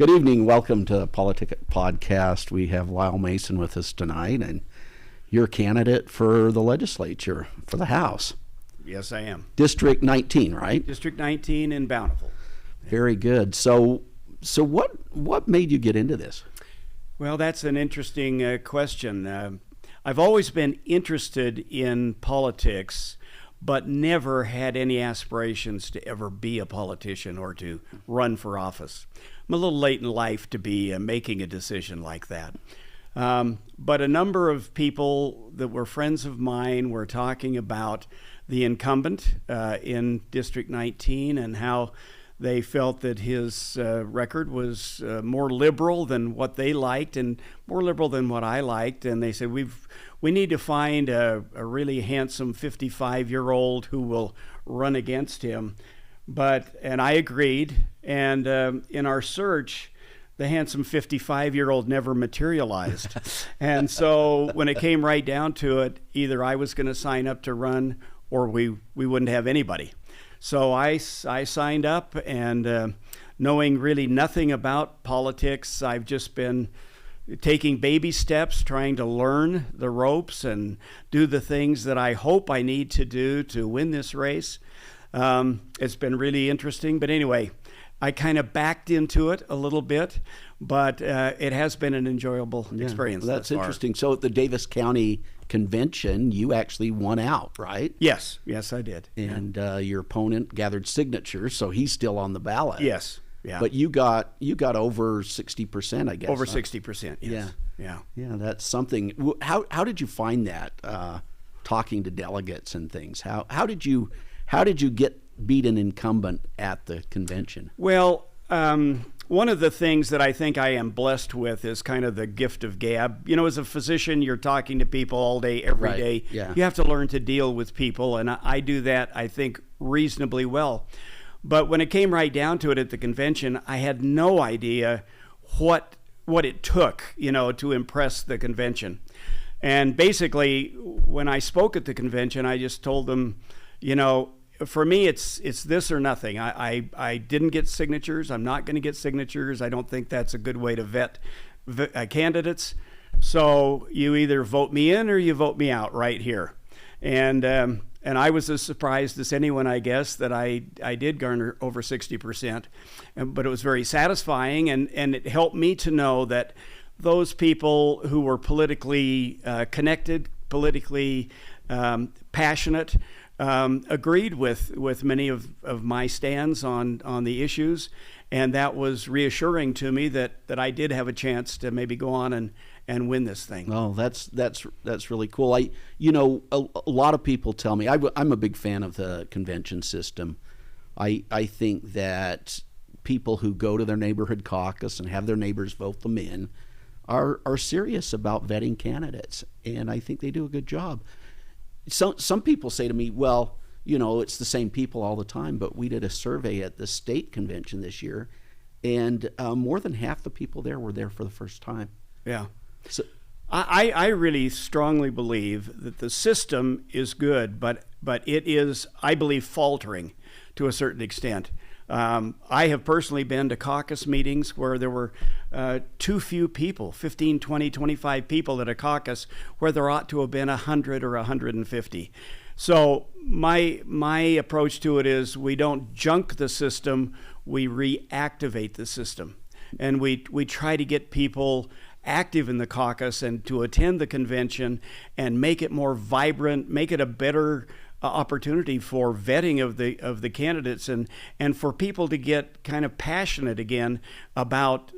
Good evening. Welcome to the Politic podcast. We have Lyle Mason with us tonight, and you're a candidate for the legislature, for the House. Yes, I am. District 19, right? District 19 in Bountiful. Very good. So what made you get into this? Well, that's an interesting question. I've always been interested in politics, but never had any aspirations to ever be a politician or to run for office. I'm a little late in life to be making a decision like that. But a number of people that were friends of mine were talking about the incumbent in District 19 and how they felt that his record was more liberal than what they liked and more liberal than what I liked. And they said, we need to find a really handsome 55-year-old who will run against him. And I agreed. And in our search, the handsome 55-year-old never materialized. And so when it came right down to it, either I was going to sign up to run or we wouldn't have anybody. So I signed up, and knowing really nothing about politics, I've just been taking baby steps, trying to learn the ropes and do the things that I hope I need to do to win this race. It's been really interesting. But anyway, I kind of backed into it a little bit, but it has been an enjoyable experience. That's interesting. So at the Davis County Convention, you actually won out, right? Yes, I did. And your opponent gathered signatures, so he's still on the ballot. Yes, yeah. But you got over 60%, I guess. Over 60%. Yes. Yeah. That's something. How did you find that? Talking to delegates and things. How did you beat an incumbent at the convention? Well, one of the things that I think I am blessed with is kind of the gift of gab. You know, as a physician, you're talking to people all day, every day. Yeah. You have to learn to deal with people, and I do that, I think, reasonably well. But when it came right down to it at the convention, I had no idea what it took, to impress the convention. And basically, when I spoke at the convention, I just told them, for me, it's this or nothing. I didn't get signatures. I'm not going to get signatures. I don't think that's a good way to vet candidates. So you either vote me in or you vote me out right here. And I was as surprised as anyone, I guess, that I did garner over 60%. But it was very satisfying, and it helped me to know that those people who were politically connected, politically passionate, agreed with many of my stands on the issues, and that was reassuring to me that I did have a chance to maybe go on and win this thing. Oh, that's really cool. A lot of people tell me I'm a big fan of the convention system. I think that people who go to their neighborhood caucus and have their neighbors vote them in are serious about vetting candidates, and I think they do a good job. Some people say to me, well, it's the same people all the time, but we did a survey at the state convention this year, and more than half the people there were there for the first time. Yeah. So I really strongly believe that the system is good, but it is, I believe, faltering to a certain extent. I have personally been to caucus meetings where there were too few people, 15, 20, 25 people at a caucus, where there ought to have been 100 or 150. So my approach to it is we don't junk the system, we reactivate the system. And we try to get people active in the caucus and to attend the convention and make it more vibrant, make it a better opportunity for vetting of the candidates and for people to get kind of passionate again about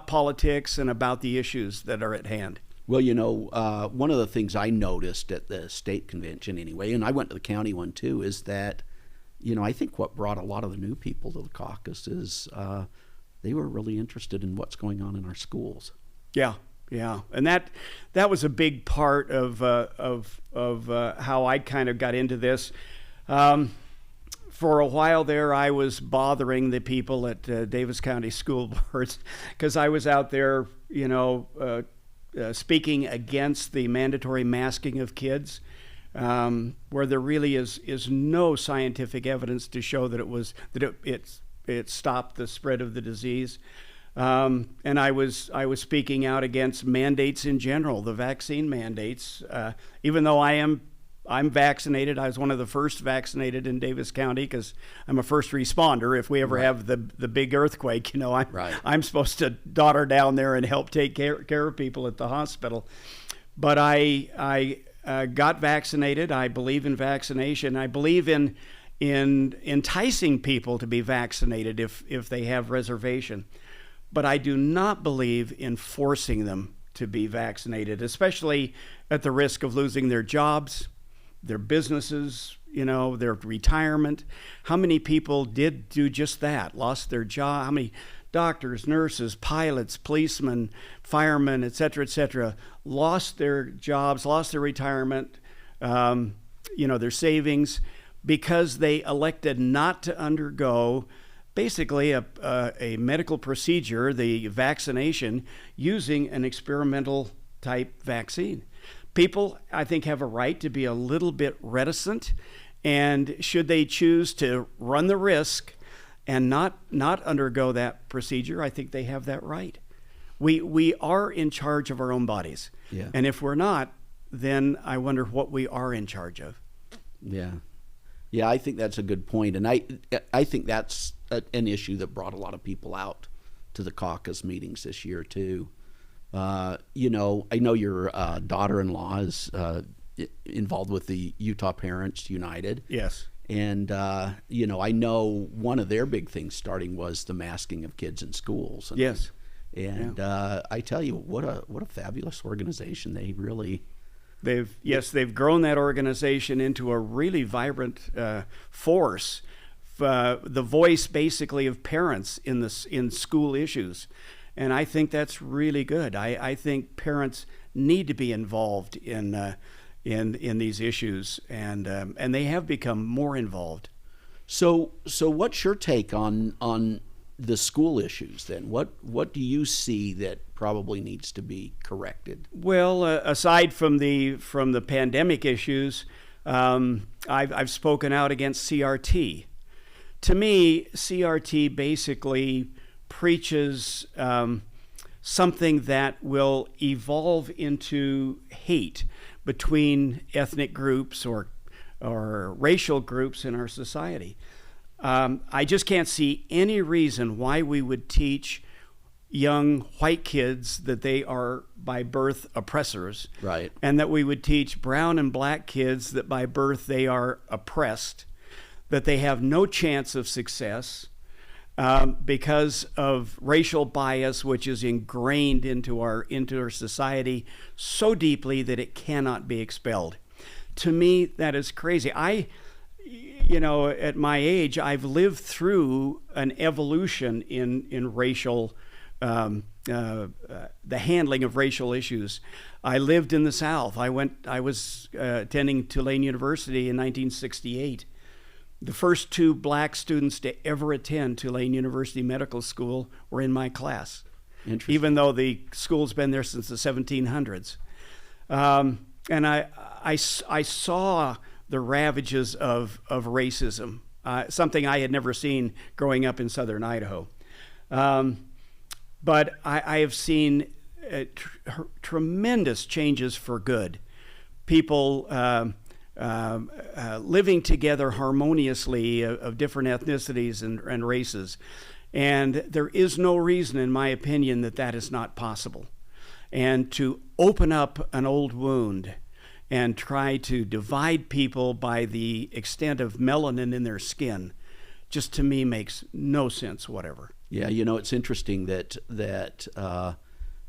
politics and about the issues that are at hand. Well, one of the things I noticed at the state convention anyway, and I went to the county one too, is that, I think what brought a lot of the new people to the caucus is they were really interested in what's going on in our schools. Yeah, and that was a big part of how I kind of got into this. For a while there, I was bothering the people at Davis County School Boards because I was out there, speaking against the mandatory masking of kids, where there really is no scientific evidence to show that it stopped the spread of the disease. And I was speaking out against mandates in general, the vaccine mandates. Even though I'm vaccinated, I was one of the first vaccinated in Davis County because I'm a first responder. If we ever have the big earthquake, I'm supposed to daughter down there and help take care of people at the hospital. But I got vaccinated. I believe in vaccination. I believe in enticing people to be vaccinated if they have reservation. But I do not believe in forcing them to be vaccinated, especially at the risk of losing their jobs, their businesses, their retirement. How many people did do just that, lost their job? How many doctors, nurses, pilots, policemen, firemen, et cetera, lost their jobs, lost their retirement, their savings, because they elected not to undergo basically a medical procedure, the vaccination, using an experimental type vaccine. People, I think, have a right to be a little bit reticent, and should they choose to run the risk and not undergo that procedure, I think they have that right. We are in charge of our own bodies. Yeah. And if we're not, then I wonder what we are in charge of. Yeah. Yeah, I think that's a good point. And I think that's an issue that brought a lot of people out to the caucus meetings this year, too. I know your daughter-in-law is involved with the Utah Parents United. Yes. And, I know one of their big things starting was the masking of kids in schools. And, yes. And I tell you, what a fabulous organization. They really... They've grown that organization into a really vibrant force, the voice basically of parents in school issues, and I think that's really good. I think parents need to be involved in these issues, and they have become more involved. So what's your take on the school issues then? What do you see that probably needs to be corrected? Well, aside from the pandemic issues, I've spoken out against CRT. To me, CRT basically preaches something that will evolve into hate between ethnic groups or racial groups in our society. I just can't see any reason why we would teach young white kids that they are by birth oppressors, right, and that we would teach brown and black kids that by birth they are oppressed, that they have no chance of success because of racial bias, which is ingrained into our society so deeply that it cannot be expelled. To me, that is crazy. At my age, I've lived through an evolution in racial, the handling of racial issues. I lived in the South. I was attending Tulane University in 1968. The first 2 black students to ever attend Tulane University Medical School were in my class, even though the school's been there since the 1700s. And I saw the ravages of racism, something I had never seen growing up in southern Idaho. But I have seen tremendous changes for good. People living together harmoniously of different ethnicities and races. And there is no reason, in my opinion, that is not possible. And to open up an old wound and try to divide people by the extent of melanin in their skin, just to me makes no sense whatever. Yeah, it's interesting that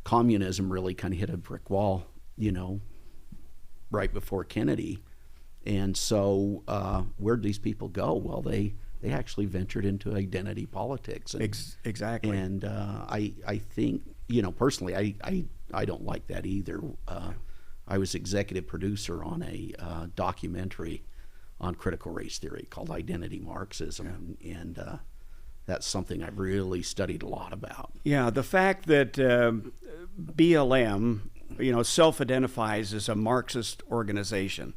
communism really kind of hit a brick wall, right before Kennedy. And so where'd these people go? Well, they actually ventured into identity politics. And, exactly. And I think, personally, I don't like that either. I was executive producer on a documentary on critical race theory called Identity Marxism, and that's something I've really studied a lot about. Yeah, the fact that BLM, self-identifies as a Marxist organization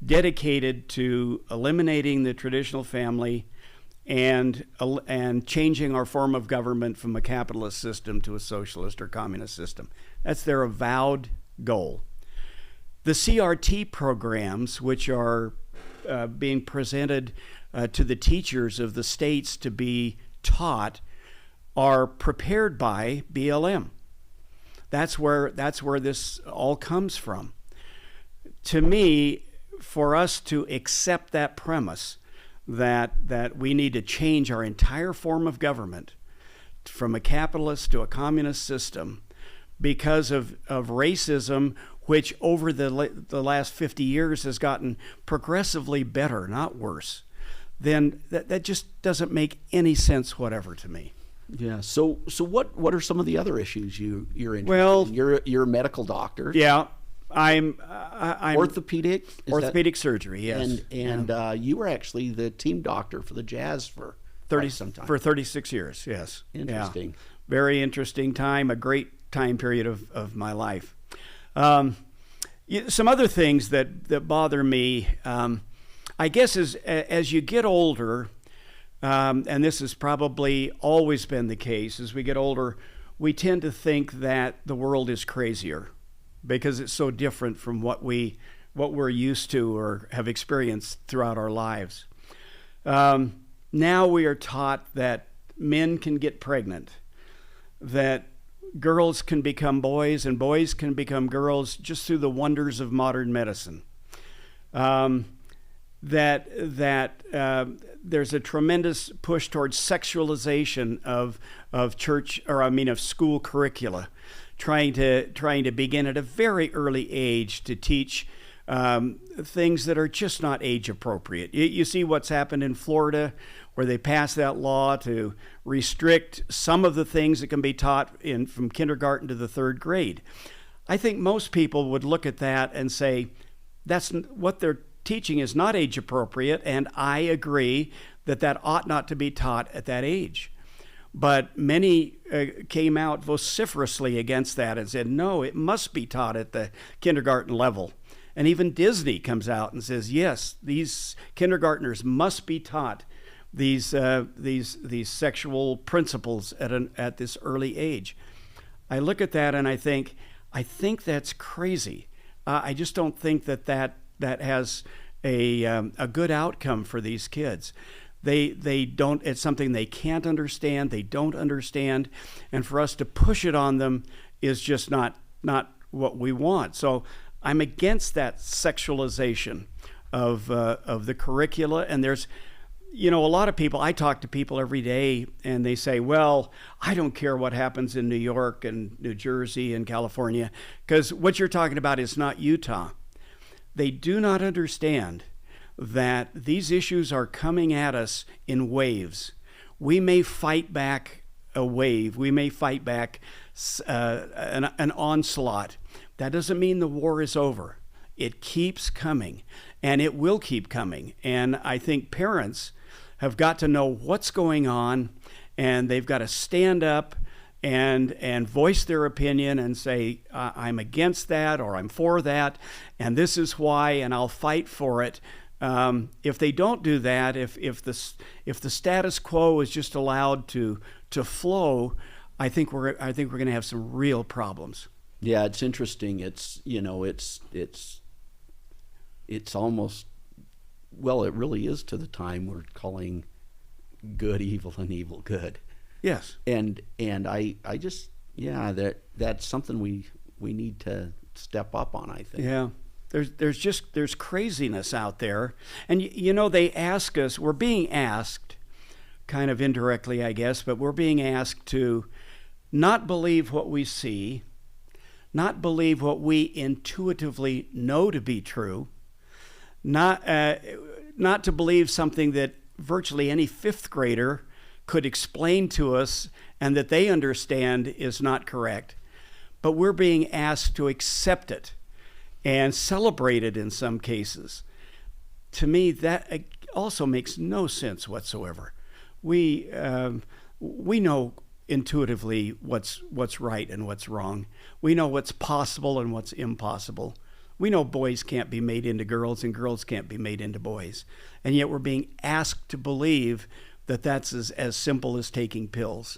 dedicated to eliminating the traditional family and changing our form of government from a capitalist system to a socialist or communist system. That's their avowed goal. The CRT programs, which are being presented to the teachers of the states to be taught, are prepared by BLM. That's where this all comes from. To me, for us to accept that premise that we need to change our entire form of government from a capitalist to a communist system because of racism, which over the last 50 years has gotten progressively better, not worse, then that just doesn't make any sense whatever to me. Yeah. So what are some of the other issues you're interested Well, in? You're a medical doctor. Yeah, I'm Orthopedic? orthopedic surgery. Yes, And you were actually the team doctor for the Jazz for 36 years. Yes, Interesting. Yeah. Very interesting time. A great time period of my life. Some other things that bother me, I guess, is as you get older, and this has probably always been the case. As we get older, we tend to think that the world is crazier because it's so different from what we're used to or have experienced throughout our lives. Now we are taught that men can get pregnant, that girls can become boys and boys can become girls just through the wonders of modern medicine. That there's a tremendous push towards sexualization of school curricula, trying to begin at a very early age to teach things that are just not age appropriate. You see what's happened in Florida, where they passed that law to restrict some of the things that can be taught from kindergarten to the third grade. I think most people would look at that and say, that's what they're teaching is not age appropriate, and I agree that ought not to be taught at that age. But many came out vociferously against that and said, no, it must be taught at the kindergarten level. And even Disney comes out and says, yes, these kindergartners must be taught these sexual principles at this early age. I look at that and I think that's crazy. I just don't think that has a good outcome for these kids. They don't. It's something they can't understand. They don't understand, and for us to push it on them is just not what we want. So I'm against that sexualization of the curricula. And there's, a lot of people. I talk to people every day, and they say, "Well, I don't care what happens in New York and New Jersey and California, because what you're talking about is not Utah." They do not understand that these issues are coming at us in waves. We may fight back a wave. We may fight back an onslaught. That doesn't mean the war is over. It keeps coming, and it will keep coming. And I think parents have got to know what's going on, and they've got to stand up and voice their opinion and say, I'm against that, or I'm for that, and this is why, and I'll fight for it. If they don't do that, if the status quo is just allowed to flow, I think we're going to have some real problems. Yeah, it's interesting. It's almost, well, it really is to the time we're calling good evil and evil good. Yes. And I just, that's something we need to step up on, I think. Yeah. There's craziness out there. And they ask us, we're being asked, kind of indirectly, I guess, but we're being asked to not believe what we see, not believe what we intuitively know to be true, not to believe something that virtually any fifth grader could explain to us and that they understand is not correct. But we're being asked to accept it and celebrate it in some cases. To me, that also makes no sense whatsoever. We know intuitively what's right and what's wrong. We know what's possible and what's impossible. We know boys can't be made into girls and girls can't be made into boys. And yet we're being asked to believe that's as simple as taking pills.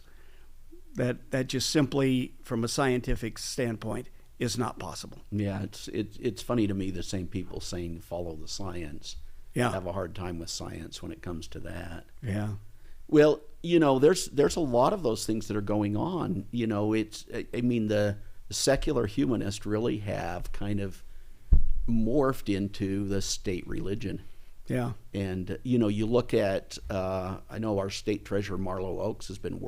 That just simply, from a scientific standpoint, is not possible. Yeah, it's funny to me, the same people saying follow the science. Yeah. Have a hard time with science when it comes to that. Yeah. Well, there's a lot of those things that are going on. The secular humanists really have kind of morphed into the state religion. Yeah. And, you look at, I know our state treasurer, Marlo Oakes, has been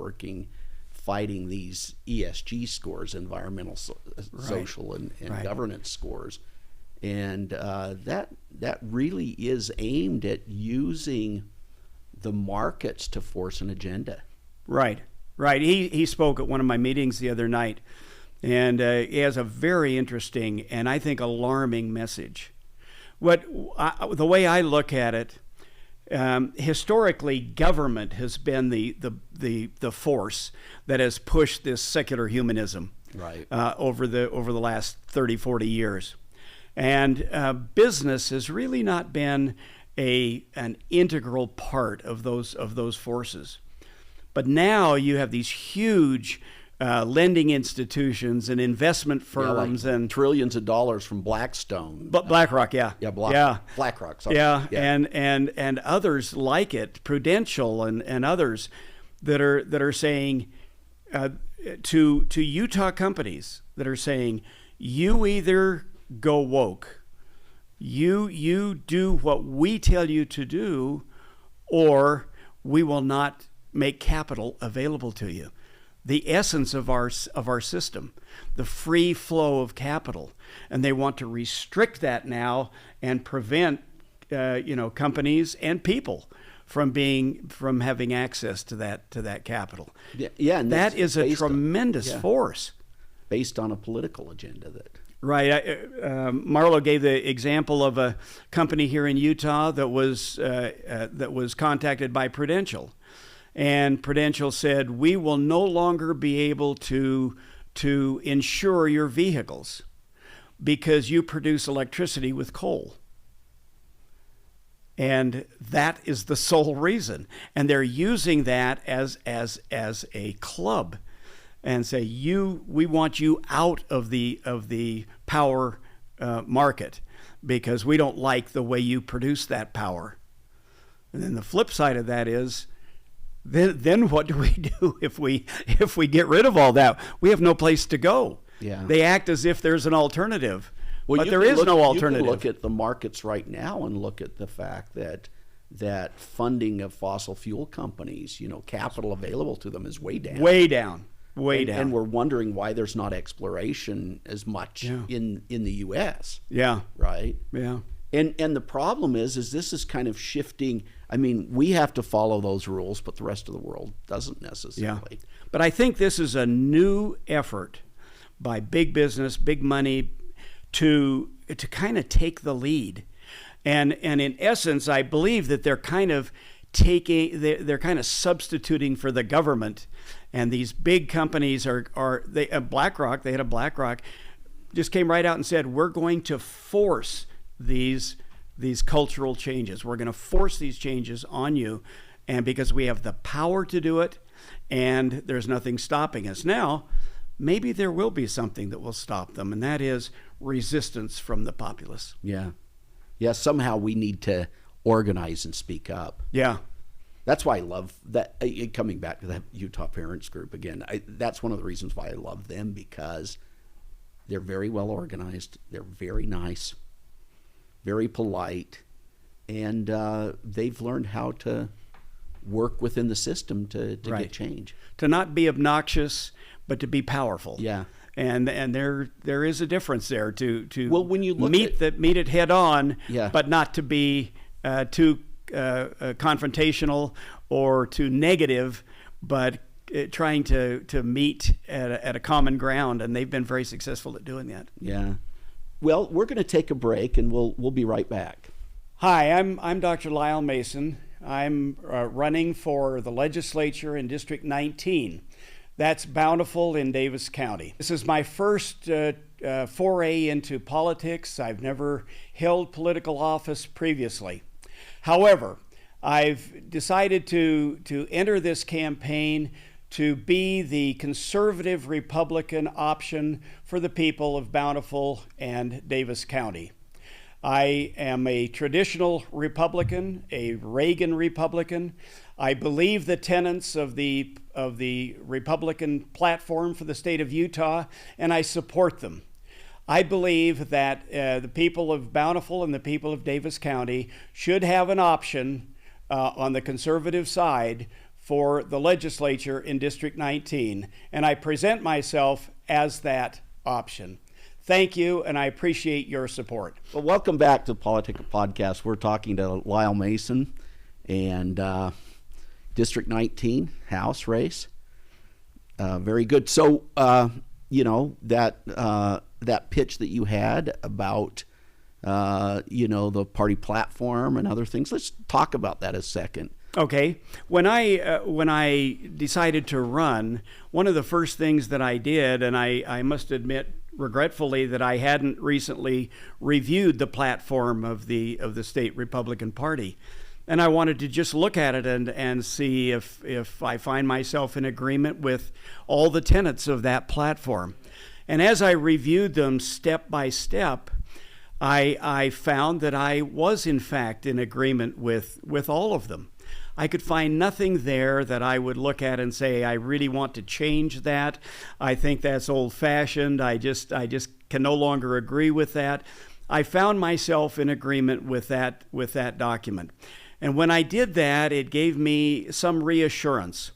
fighting these ESG scores, environmental, social, and Right. governance scores. And that really is aimed at using the markets to force an agenda. Right. He spoke at one of my meetings the other night, and he has a very interesting and I think alarming message. The way I look at it, historically, government has been the force that has pushed this secular humanism Right. over the last 30, 40 years. And business has really not been an integral part of those forces. But now you have these huge lending institutions and investment firms, and trillions of dollars from Blackstone. BlackRock, yeah. Yeah, BlackRock. Sorry. Yeah. And others like it, Prudential and others that are saying to Utah companies that are saying, you either go woke, you do what we tell you to do, or we will not make capital available to you. The essence of our system, the free flow of capital, and they want to restrict that now and prevent companies and people from having access to that capital. Yeah, and that is a tremendous force based on a political agenda. Right. Marlo gave the example of a company here in Utah that was contacted by Prudential. And Prudential said, we will no longer be able to insure your vehicles because you produce electricity with coal. And that is the sole reason. And they're using that as a club and say, we want you out of the power market because we don't like the way you produce that power. And then the flip side of that is, then what do we do if we get rid of all that? We have no place to go. Yeah. They act as if there's an alternative, but there is no alternative. You can look at the markets right now and look at the fact that funding of fossil fuel companies, capital available to them is way down. Way down. And we're wondering why there's not exploration as much in the U.S. Yeah. Right? Yeah. And the problem is this is kind of shifting. I mean, we have to follow those rules, but the rest of the world doesn't necessarily. Yeah. But I think this is a new effort by big business, big money, to kind of take the lead. And in essence, I believe that they're kind of substituting for the government. And these big companies BlackRock, they had a BlackRock, just came right out and said, we're going to force these cultural changes. We're going to force these changes on you, and because we have the power to do it, and there's nothing stopping us. Now, maybe there will be something that will stop them, and that is resistance from the populace. Yeah. Yeah, somehow we need to organize and speak up. Yeah. That's why I love that. Coming back to that Utah Parents Group again, that's one of the reasons why I love them, because they're very well organized. They're very nice, very polite, and they've learned how to work within the system to get change. To not be obnoxious, but to be powerful. Yeah. And there is a difference there to when you look meet it head on, Yeah. but not to be too confrontational or too negative, but trying to meet at a common ground, and they've been very successful at doing that. Yeah. Well, we're going to take a break, and we'll be right back. Hi, I'm Dr. Lyle Mason. I'm running for the legislature in District 19. That's Bountiful in Davis County. This is my first foray into politics. I've never held political office previously. However, I've decided to enter this campaign to be the conservative Republican option for the people of Bountiful and Davis County. I am a traditional Republican, a Reagan Republican. I believe the tenets of the Republican platform for the state of Utah, and I support them. I believe that the people of Bountiful and the people of Davis County should have an option on the conservative side for the legislature in District 19, and I present myself as that option. Thank you, and I appreciate your support. Well, welcome back to Politic Podcast. We're talking to Lyle Mason and District 19 House race. Very good. So, that pitch that you had about, the party platform and other things. Let's talk about that a second. Okay. When I decided to run, one of the first things that I did, and I must admit regretfully that I hadn't recently reviewed the platform of the state Republican Party. And I wanted to just look at it and see if I find myself in agreement with all the tenets of that platform. And as I reviewed them step by step, I found that I was in fact in agreement with all of them. I could find nothing there that I would look at and say, I really want to change that. I think that's old-fashioned. I just can no longer agree with that. I found myself in agreement with that document. And when I did that, it gave me some reassurance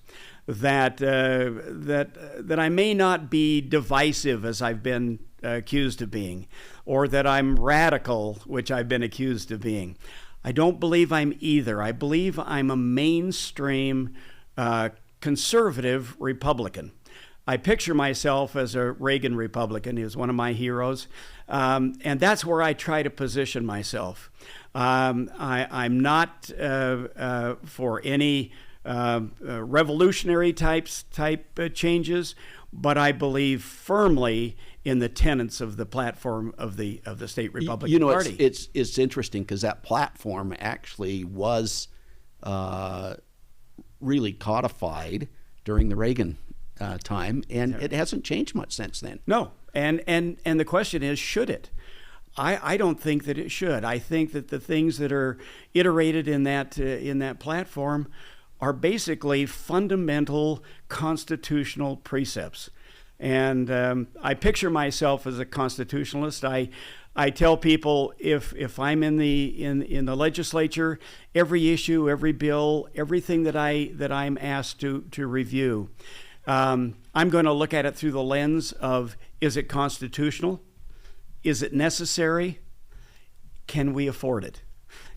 that I may not be divisive as I've been accused of being, or that I'm radical, which I've been accused of being. I don't believe I'm either. I believe I'm a mainstream conservative Republican. I picture myself as a Reagan Republican. He was one of my heroes. And that's where I try to position myself. I'm not for any revolutionary type changes, but I believe firmly in the tenets of the platform of the state Republican Party. It's interesting because that platform actually was really codified during the Reagan time, and it hasn't changed much since then. No, and the question is, should it? I don't think that it should. I think that the things that are iterated in that platform are basically fundamental constitutional precepts. And I picture myself as a constitutionalist. I tell people if I'm in the legislature, every issue, every bill, everything that I'm asked to review, I'm going to look at it through the lens of, is it constitutional? Is it necessary? Can we afford it?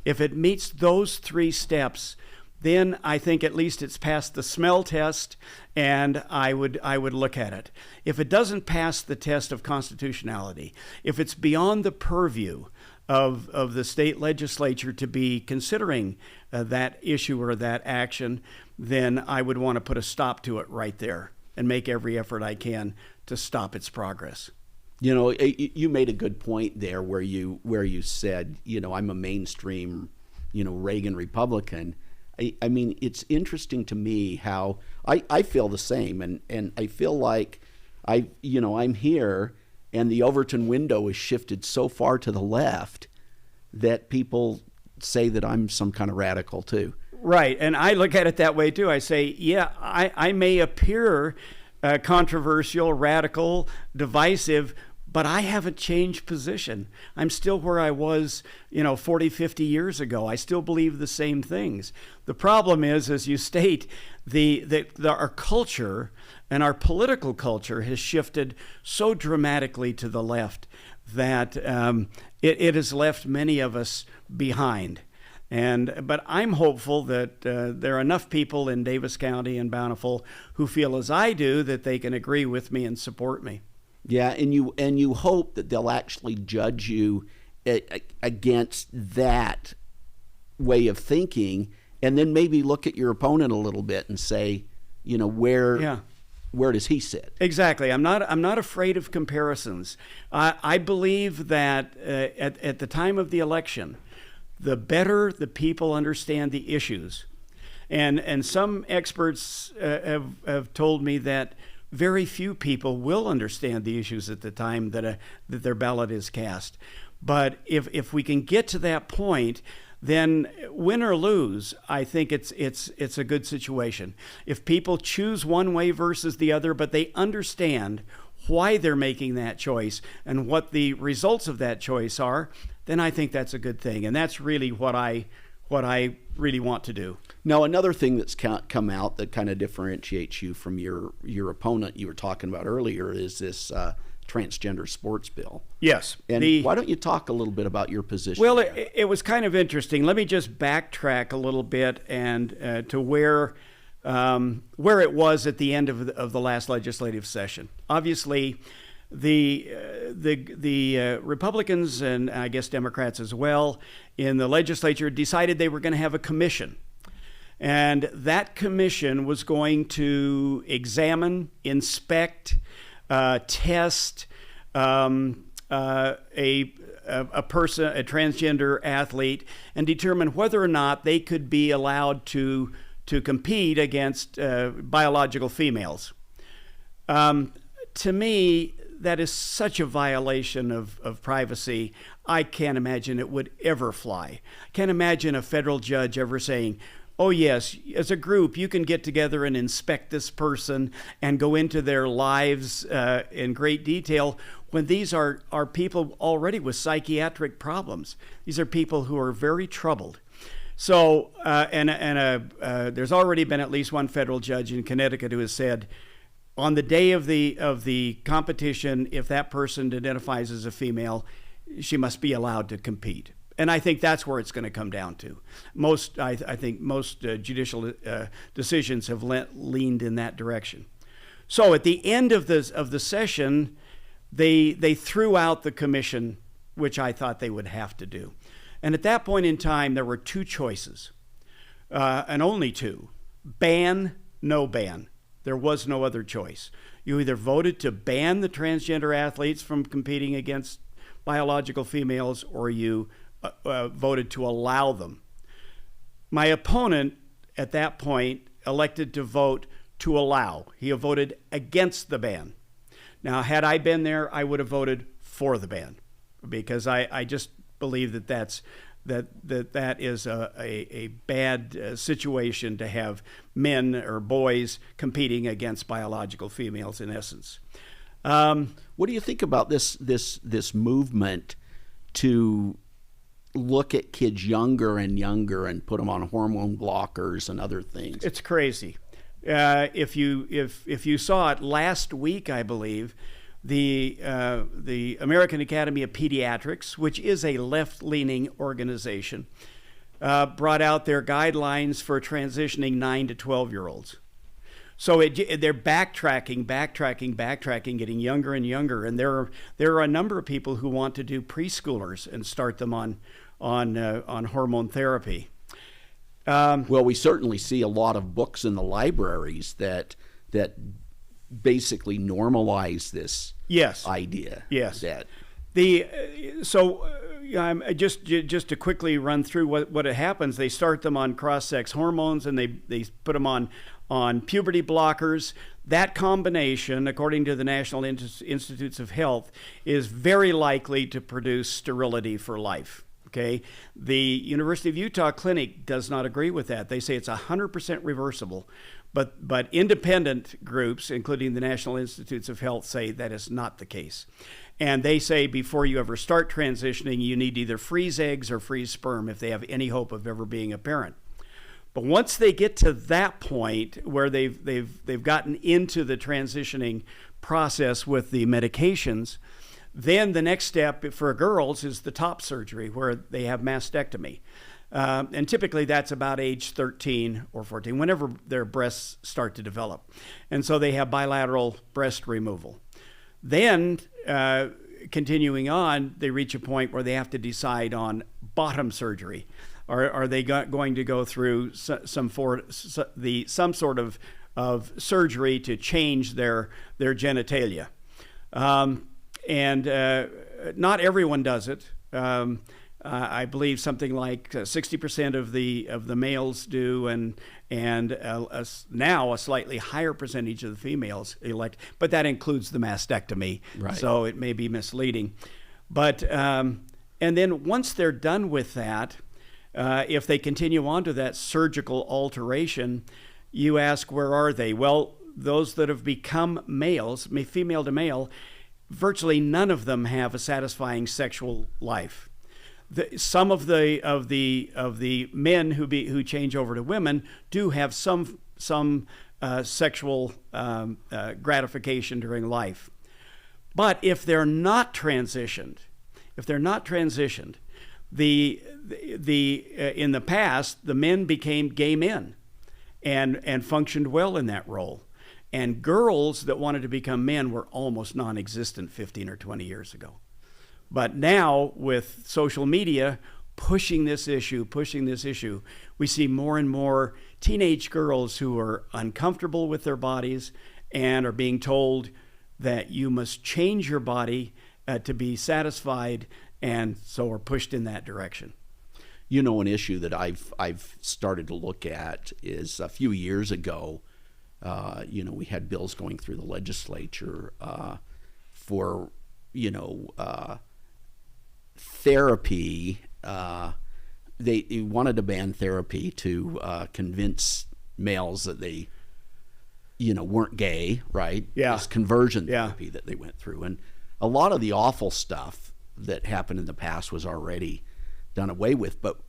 If it meets those three steps, then I think at least it's passed the smell test, and I would look at it. If it doesn't pass the test of constitutionality, if it's beyond the purview of the state legislature to be considering that issue or that action, then I would want to put a stop to it right there and make every effort I can to stop its progress. You made a good point there where you said, I'm a mainstream, Reagan Republican. I mean, it's interesting to me how I feel the same, and I feel like I'm here, and the Overton window is shifted so far to the left that people say that I'm some kind of radical too. Right, and I look at it that way too. I say, yeah, I may appear controversial, radical, divisive, but I haven't changed position. I'm still where I was, 40, 50 years ago. I still believe the same things. The problem is, as you state, our culture and our political culture has shifted so dramatically to the left that it has left many of us behind. But I'm hopeful that there are enough people in Davis County and Bountiful who feel as I do that they can agree with me and support me. Yeah, and you hope that they'll actually judge you against that way of thinking, and then maybe look at your opponent a little bit and say, where does he sit? Exactly. I'm not afraid of comparisons. I believe that at the time of the election, the better the people understand the issues. And some experts have told me that very few people will understand the issues at the time that their ballot is cast. But if we can get to that point, then win or lose, I think it's a good situation. If people choose one way versus the other, but they understand why they're making that choice and what the results of that choice are, then I think that's a good thing. And that's really what I really want to do. Now, another thing that's come out that kind of differentiates you from your opponent you were talking about earlier is this transgender sports bill. Yes. And why don't you talk a little bit about your position? Well, it was kind of interesting. Let me just backtrack a little bit and to where it was at the end of the last legislative session. Obviously, the Republicans and I guess Democrats as well in the legislature decided they were going to have a commission. And that commission was going to examine, inspect, test a transgender athlete, and determine whether or not they could be allowed to compete against biological females. To me, that is such a violation of privacy. I can't imagine it would ever fly. I can't imagine a federal judge ever saying, oh yes, as a group, you can get together and inspect this person and go into their lives in great detail, when these are people already with psychiatric problems. These are people who are very troubled. So, there's already been at least one federal judge in Connecticut who has said, on the day of the competition, if that person identifies as a female, she must be allowed to compete. And I think that's where it's going to come down to. I think most judicial decisions have leaned in that direction. So at the end of the session, they threw out the commission, which I thought they would have to do. And at that point in time, there were two choices, and only two: ban, no ban. There was no other choice. You either voted to ban the transgender athletes from competing against biological females, or you voted to allow them. My opponent at that point elected to vote to allow. He voted against the ban. Now, had I been there, I would have voted for the ban, because I just believe that that is a bad situation to have men or boys competing against biological females, in essence. What do you think about this movement to look at kids younger and younger and put them on hormone blockers and other things? It's crazy. If you saw it last week, I believe, the American Academy of Pediatrics, which is a left-leaning organization, brought out their guidelines for transitioning 9 to 12-year-olds. So they're backtracking, getting younger and younger. And there are a number of people who want to do preschoolers and start them on hormone therapy. Well, we certainly see a lot of books in the libraries that basically normalize this idea. Yes. That just to quickly run through what happens. They start them on cross-sex hormones, and they put them on puberty blockers. That combination, according to the National Institutes of Health, is very likely to produce sterility for life. Okay, the University of Utah Clinic does not agree with that. They say it's 100% reversible, but independent groups, including the National Institutes of Health, say that is not the case. And they say before you ever start transitioning, you need to either freeze eggs or freeze sperm if they have any hope of ever being a parent. But once they get to that point where they've gotten into the transitioning process with the medications, then the next step for girls is the top surgery, where they have mastectomy. And typically that's about age 13 or 14, whenever their breasts start to develop. And so they have bilateral breast removal. Then, continuing on, they reach a point where they have to decide on bottom surgery. Are they going to go through some sort of surgery to change their genitalia? And not everyone does it. I believe something like 60% of the males do, and now a slightly higher percentage of the females elect. But that includes the mastectomy, Right. so it may be misleading. But and then once they're done with that, if they continue on to that surgical alteration, you ask, where are they? Well, those that have become males, female to male, virtually none of them have a satisfying sexual life. Some of the men who change over to women do have some sexual gratification during life, but if they're not transitioned, in the past, the men became gay men and functioned well in that role. And girls that wanted to become men were almost non-existent 15 or 20 years ago. But now, with social media pushing this issue, we see more and more teenage girls who are uncomfortable with their bodies and are being told that you must change your body to be satisfied, and so are pushed in that direction. You know, an issue that I've started to look at is a few years ago, we had bills going through the legislature for, therapy. They wanted to ban therapy to convince males that they, weren't gay, right? Yeah. This conversion therapy that they went through. And a lot of the awful stuff that happened in the past was already done away with. But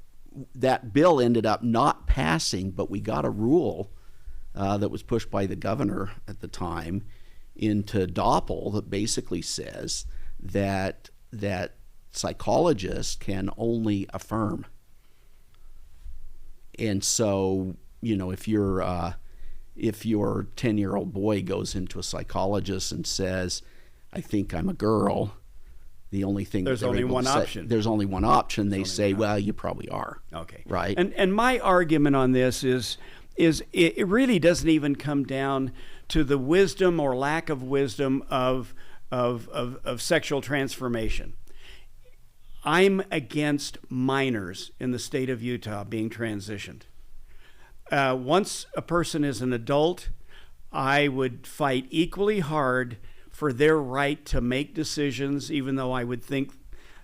that bill ended up not passing, but we got a rule that was pushed by the governor at the time into DOPL that basically says that psychologists can only affirm. And so, if your 10-year-old boy goes into a psychologist and says, "I think I'm a girl," the only thing there's only one option. There's only one option. They say, "Well, you probably are." Okay. Right. And my argument on this is it really doesn't even come down to the wisdom or lack of wisdom of sexual transformation. I'm against minors in the state of Utah being transitioned. Once a person is an adult, I would fight equally hard for their right to make decisions, even though I would think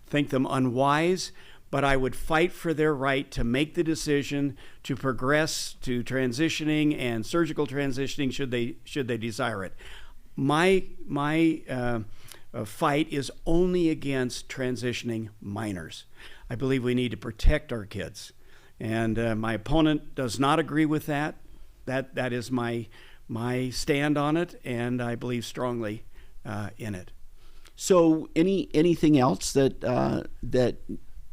them unwise, but I would fight for their right to make the decision to progress to transitioning and surgical transitioning should they desire it. My fight is only against transitioning minors. I believe we need to protect our kids, and my opponent does not agree with that. That is my stand on it, and I believe strongly in it. So, anything else that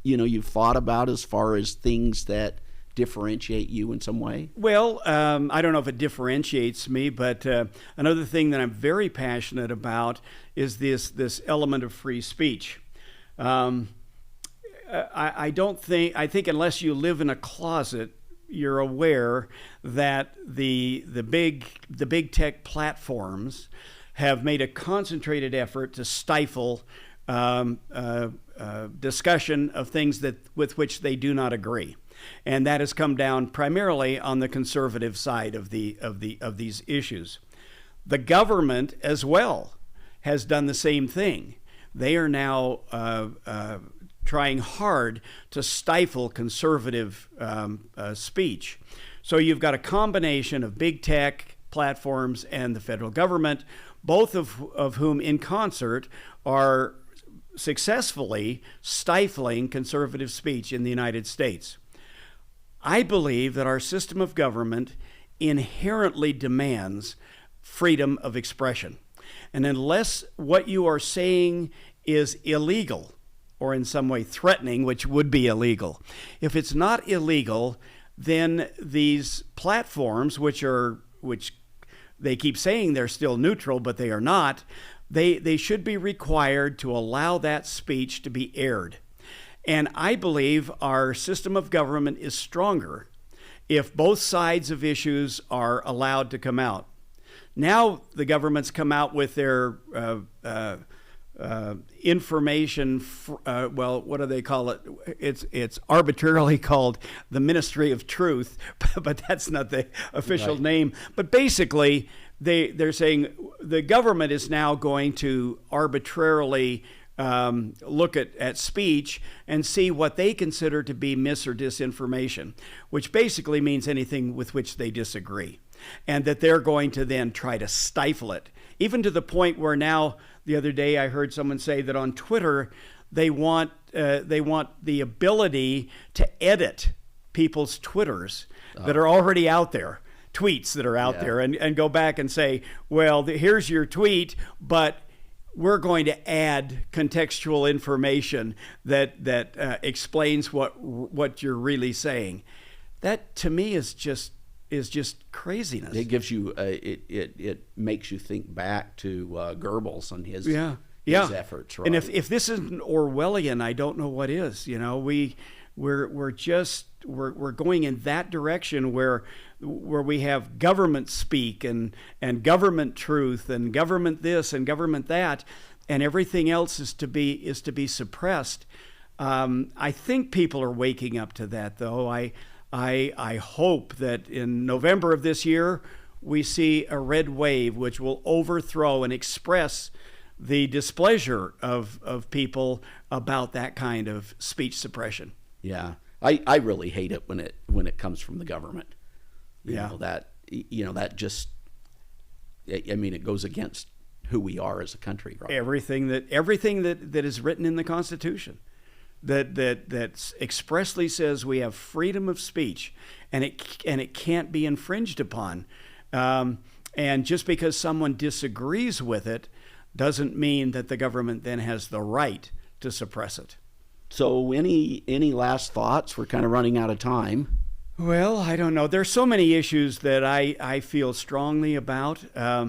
you've thought about as far as things that differentiate you in some way? Well, I don't know if it differentiates me, but another thing that I'm very passionate about is this element of free speech. I think unless you live in a closet, you're aware that the big tech platforms have made a concentrated effort to stifle discussion of things with which they do not agree. And that has come down primarily on the conservative side of these issues. The government as well has done the same thing. They are now trying hard to stifle conservative speech. So you've got a combination of big tech platforms and the federal government, both of whom in concert are successfully stifling conservative speech in the United States. I believe that our system of government inherently demands freedom of expression. And unless what you are saying is illegal or in some way threatening, which would be illegal, if it's not illegal, then these platforms, which they keep saying they're still neutral, but they are not, they should be required to allow that speech to be aired. And I believe our system of government is stronger if both sides of issues are allowed to come out. Now the government's come out with their information. Well, what do they call it? It's arbitrarily called the Ministry of Truth, but that's not the official Right. name. But basically, they're saying the government is now going to arbitrarily look at speech and see what they consider to be mis or disinformation, which basically means anything with which they disagree, and that they're going to then try to stifle it, even to the point where now, the other day I heard someone say that on Twitter they want the ability to edit people's Twitters that are already out there, tweets that are out there, and go back and say, well, here's your tweet, but we're going to add contextual information that explains what you're really saying. That to me is just craziness. It gives you it makes you think back to Goebbels and his efforts, right? And if this isn't Orwellian, I don't know what is. You know, we're going in that direction where we have government speak and government truth and government this and government that, and everything else is to be suppressed. I think people are waking up to that, though. I hope that in November of this year we see a red wave which will overthrow and express the displeasure of people about that kind of speech suppression. Yeah, I really hate it when it comes from the government. You know, that just, I mean, it goes against who we are as a country, right? Everything that is written in the Constitution, that expressly says we have freedom of speech, and it can't be infringed upon. And just because someone disagrees with it doesn't mean that the government then has the right to suppress it. So any last thoughts? We're kind of running out of time. Well, I don't know. There's so many issues that I feel strongly about. Not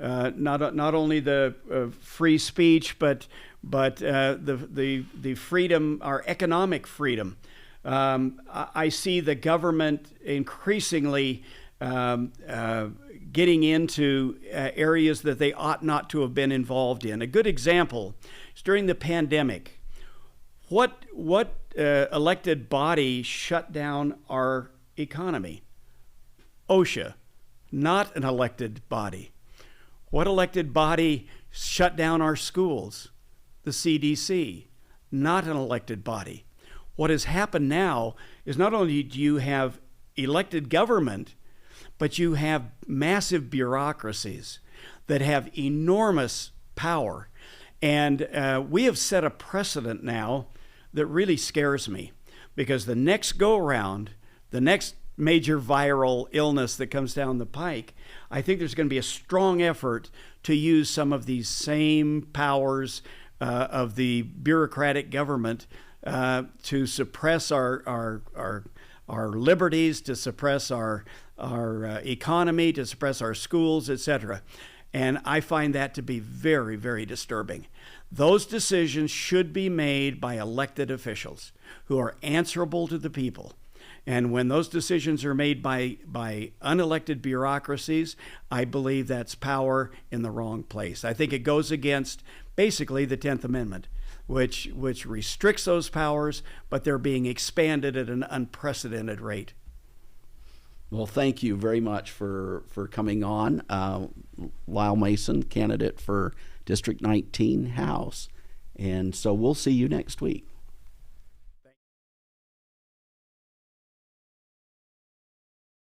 only the free speech, but the freedom, our economic freedom. I see the government increasingly getting into areas that they ought not to have been involved in. A good example is during the pandemic. What elected body shut down our economy? OSHA, not an elected body. What elected body shut down our schools? The CDC, not an elected body. What has happened now is not only do you have elected government, but you have massive bureaucracies that have enormous power. And we have set a precedent now that really scares me, because the next go-around, the next major viral illness that comes down the pike, I think there's going to be a strong effort to use some of these same powers of the bureaucratic government to suppress our liberties, to suppress our economy, to suppress our schools, etc. And I find that to be very, very disturbing. Those decisions should be made by elected officials who are answerable to the people. And when those decisions are made by unelected bureaucracies, I believe that's power in the wrong place. I think it goes against basically the 10th Amendment, which restricts those powers, but they're being expanded at an unprecedented rate. Well, thank you very much for coming on. Lyle Mason, candidate for District 19 House. And so we'll see you next week.